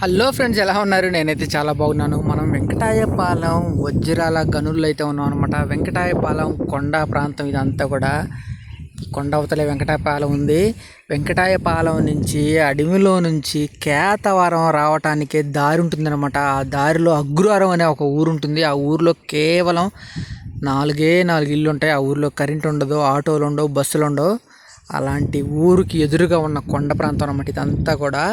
Hello friends, ఎలా ఉన్నారు? నేనైతే చాలా బాగున్నాను. మనం వెంకటాయపాలెం వజ్రాల గనుల్లో అయితే ఉన్నాం అనమాట. వెంకటాయపాలెం కొండ ప్రాంతం ఇదంతా కూడా. కొండ అవతలే వెంకటాయపాలెం ఉంది. వెంకటాయపాలెం నుంచి అడవిలో నుంచి కేతవరం రావటానికి దారి ఉంటుందన్నమాట. ఆ దారిలో అగ్రహారం అనే ఒక ఊరు ఉంటుంది. ఆ ఊరిలో కేవలం 4 ఇళ్ళు ఉంటాయి. ఆ ఊరిలో కరెంట్ ఉండదు, ఆటోలు ఉండవు, బస్సులు ఉండవు. అలాంటి ఊరికి ఎదురుగా ఉన్న కొండ ప్రాంతం అన్నమాట. ఇదంతా కూడా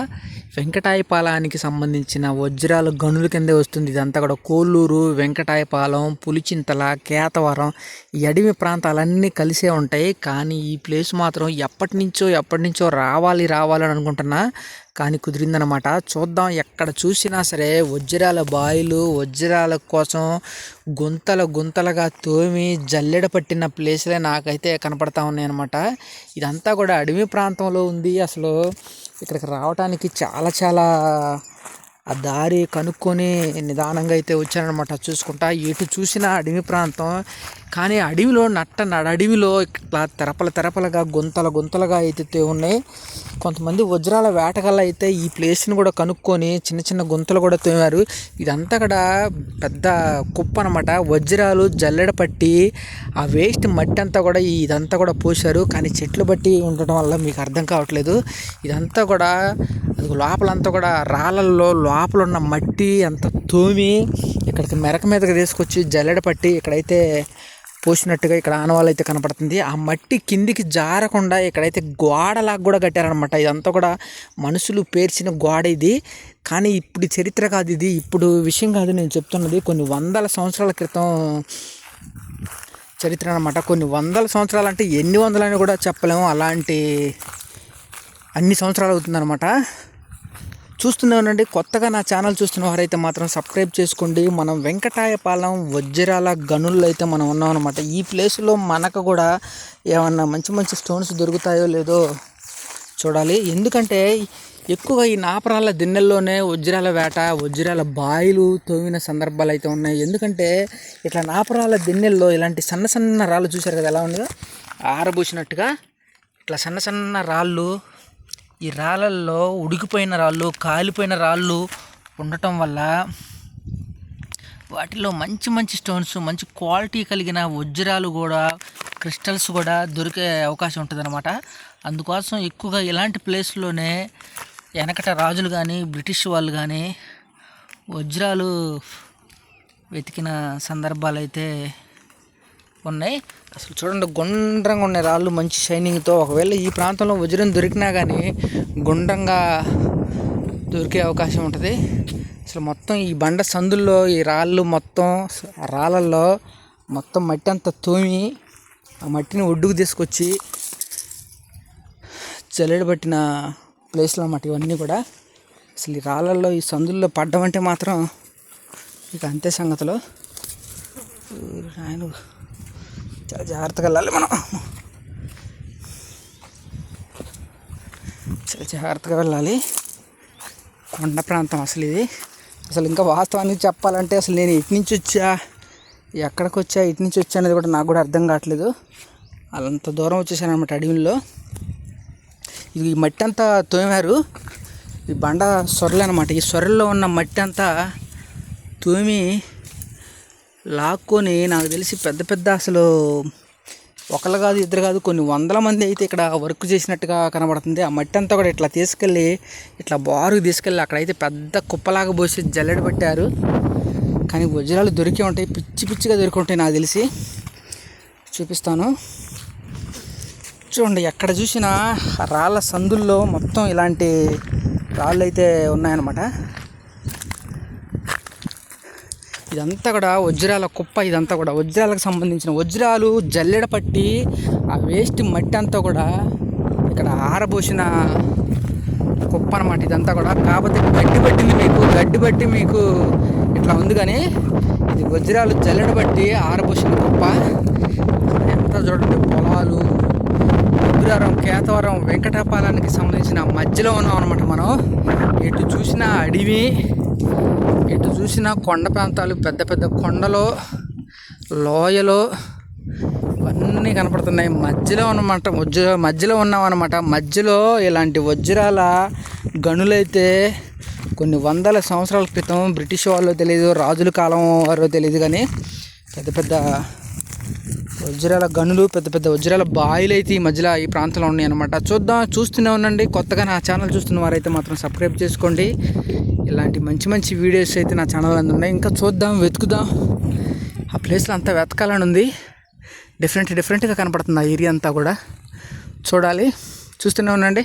వెంకటాయపాలానికి సంబంధించిన వజ్రాల గనుల కిందే వస్తుంది. ఇదంతా కూడా కోల్లూరు, వెంకటాయపాలెం, పులిచింతల, కేతవరం ఈ అడవి ప్రాంతాలన్నీ కలిసే ఉంటాయి. కానీ ఈ ప్లేస్ మాత్రం ఎప్పటి నుంచో రావాలి అని అనుకుంటున్నా, కానీ కుదిరిందనమాట. చూద్దాం. ఎక్కడ చూసినా సరే వజ్రాల బాయిలు, వజ్రాల కోసం గుంతలుగా తోమి జల్లెడ పట్టిన ప్లేస్లే నాకైతే కనపడతా ఉన్నాయి అనమాట. ఇదంతా కూడా అడవి ప్రాంతంలో ఉంది. అసలు ఇక్కడికి రావడానికి చాలా ఆ దారి కనుక్కొని నిదానంగా అయితే వచ్చానమాట. చూసుకుంటా ఎటు చూసినా అడవి ప్రాంతం. కానీ అడవిలో అడవిలో ఇట్లా తెరపలగా గుంతలుగా అయితే ఉన్నాయి. కొంతమంది వజ్రాల వేటగాళ్ళు అయితే ఈ ప్లేస్ని కూడా కనుక్కొని చిన్న గుంతలు కూడా తోమారు. ఇదంతా కూడా పెద్ద కుప్ప అనమాట. వజ్రాలు జల్లెడ పట్టి ఆ వేస్ట్ మట్టి అంతా కూడా ఇదంతా కూడా పోశారు. కానీ చెట్లు బట్టి ఉండటం వల్ల మీకు అర్థం కావట్లేదు. ఇదంతా కూడా అది లోపలంతా కూడా రాళ్ళల్లో లోపల ఉన్న మట్టి అంత తోమి ఇక్కడికి మెరక మీదకి తీసుకొచ్చి జల్లెడ పట్టి ఇక్కడైతే పోసినట్టుగా ఇక్కడ ఆనవాళ్ళు అయితే కనపడుతుంది. ఆ మట్టి కిందికి జారకుండా ఇక్కడైతే గోడలాగా కూడా కట్టారనమాట. ఇదంతా కూడా మనుషులు పేర్చిన గోడ ఇది. కానీ ఇప్పుడు చరిత్ర కాదు, ఇది ఇప్పుడు విషయం కాదు నేను చెప్తున్నది. కొన్ని వందల సంవత్సరాల క్రితం చరిత్ర అనమాట. కొన్ని వందల సంవత్సరాలు అంటే ఎన్ని వందలని కూడా చెప్పలేము. అలాంటి అన్ని సంవత్సరాలు అవుతుందన్నమాట. చూస్తున్నానండి. కొత్తగా నా ఛానల్ చూస్తున్న వారైతే మాత్రం సబ్స్క్రైబ్ చేసుకోండి. మనం వెంకటాయపాలెం వజ్రాల గనుల్లో అయితే మనం ఉన్నాం అనమాట. ఈ ప్లేస్లో మనకు కూడా ఏమన్నా మంచి స్టోన్స్ దొరుకుతాయో లేదో చూడాలి. ఎందుకంటే ఎక్కువగా ఈ నాపరాల దిన్నెల్లోనే వజ్రాల వేట, వజ్రాల బాయిలు తోమిన సందర్భాలు అయితే ఉన్నాయి. ఎందుకంటే ఇట్లా నాపరాల దిన్నెల్లో ఇలాంటి సన్న రాళ్ళు చూశారు కదా, ఎలా ఉండదో ఆరబోసినట్టుగా ఇట్లా సన్న రాళ్ళు. ఈ రాళ్ళల్లో ఉడికిపోయిన రాళ్ళు, కాలిపోయిన రాళ్ళు ఉండటం వల్ల వాటిలో మంచి స్టోన్స్, మంచి క్వాలిటీ కలిగిన వజ్రాలు కూడా, క్రిస్టల్స్ కూడా దొరికే అవకాశం ఉంటుంది అనమాట. అందుకోసం ఎక్కువగా ఇలాంటి ప్లేస్లోనే వెనకట రాజులు కానీ, బ్రిటిష్ వాళ్ళు కానీ వజ్రాలు వెతికిన సందర్భాలు అయితే ఉన్నాయి. అసలు చూడండి, గుండ్రంగా ఉన్నాయి రాళ్ళు, మంచి షైనింగ్తో. ఒకవేళ ఈ ప్రాంతంలో వజ్రం దొరికినా కానీ గుండ్రంగా దొరికే అవకాశం ఉంటుంది. అసలు మొత్తం ఈ బండ సందుల్లో ఈ రాళ్ళు మొత్తం, రాళ్ళల్లో మొత్తం మట్టి అంతా తోమి ఆ మట్టిని ఒడ్డుకు తీసుకొచ్చి జల్లెడబట్టిన ప్లేస్లు అన్నమాట ఇవన్నీ కూడా. అసలు ఈ రాళ్ళల్లో ఈ సందుల్లో పడ్డం అంటే మాత్రం ఇక అంతే సంగతులు. ఆయన చాలా జాగ్రత్తగా వెళ్ళాలి మనం, చాలా జాగ్రత్తగా వెళ్ళాలి. కొండ ప్రాంతం అసలు ఇది. అసలు ఇంకా వాస్తవానికి చెప్పాలంటే అసలు నేను ఎటు నుంచి వచ్చా, ఎక్కడికి వచ్చా, ఇటు నుంచి వచ్చా అనేది కూడా నాకు కూడా అర్థం కావట్లేదు. అంత దూరం వచ్చేసాను అనమాట అడవిలో. ఇది ఈ మట్టి అంతా తోమారు. ఈ బండ సొరలు అనమాట. ఈ సొరల్లో ఉన్న మట్టి అంతా తోమి లాక్కొని, నాకు తెలిసి పెద్ద అసలు ఒకళ్ళు కాదు, ఇద్దరు కాదు, కొన్ని వందల మంది అయితే ఇక్కడ వర్క్ చేసినట్టుగా కనబడుతుంది. ఆ మట్టి అంతా కూడా ఇట్లా తీసుకెళ్ళి ఇట్లా బారుకు తీసుకెళ్ళి అక్కడైతే పెద్ద కుప్పలాగా పోసి జల్లెడ పట్టారు. కానీ వజ్రాలు దొరికే ఉంటాయి, పిచ్చిగా దొరికి ఉంటాయి నాకు తెలిసి. చూపిస్తాను చూడండి. ఎక్కడ చూసినా రాళ్ళ సందుల్లో మొత్తం ఇలాంటి రాళ్ళు అయితే ఉన్నాయన్నమాట. ఇదంతా కూడా వజ్రాల కుప్ప. ఇదంతా కూడా వజ్రాలకు సంబంధించిన వజ్రాలు జల్లెడ పట్టి ఆ వేస్ట్ మట్టి అంతా కూడా ఇక్కడ ఆరబోసిన కుప్ప అనమాట ఇదంతా కూడా. కాకపోతే గడ్డి బట్టి మీకు ఇట్లా ఉంది, కానీ ఇది వజ్రాలు జల్లెడ పట్టి ఆరబోసిన కుప్ప. ఎంత చూడండి, పొలాలు, అగ్రహారం, కేతవరం, వెంకటాపాలానికి సంబంధించిన మధ్యలో ఉన్నాం అనమాట మనం. ఎటు చూసినా అడవి, ఎటు చూసినా కొండ ప్రాంతాలు, పెద్ద కొండలు, లోయలు ఇవన్నీ కనపడుతున్నాయి. మధ్యలో ఉన్నాం అనమాట. మధ్యలో ఇలాంటి వజ్రాల గనులైతే కొన్ని వందల సంవత్సరాల క్రితం బ్రిటిష్ వాళ్ళు తెలియదు, రాజుల కాలం వారో తెలియదు, కానీ పెద్ద పెద్ద వజ్రాల గనులు, పెద్ద పెద్ద వజ్రాల బాయిలు అయితే ఈ మధ్యలో ఈ ప్రాంతంలో ఉన్నాయి అనమాట. చూస్తూనే ఉండండి. కొత్తగా నా ఛానల్ చూస్తున్న వారైతే మాత్రం సబ్స్క్రైబ్ చేసుకోండి. ఇలాంటి మంచి మంచి వీడియోస్ అయితే నా ఛానల్ అందు ఉన్నాయి. ఇంకా చూద్దాం, వెతుకుదాం. ఆ ప్లేస్లో అంతా వెతకాలని ఉంది. డిఫరెంట్గా కనపడుతుంది ఆ ఏరియా అంతా కూడా. చూడాలి, చూస్తూనే ఉండండి.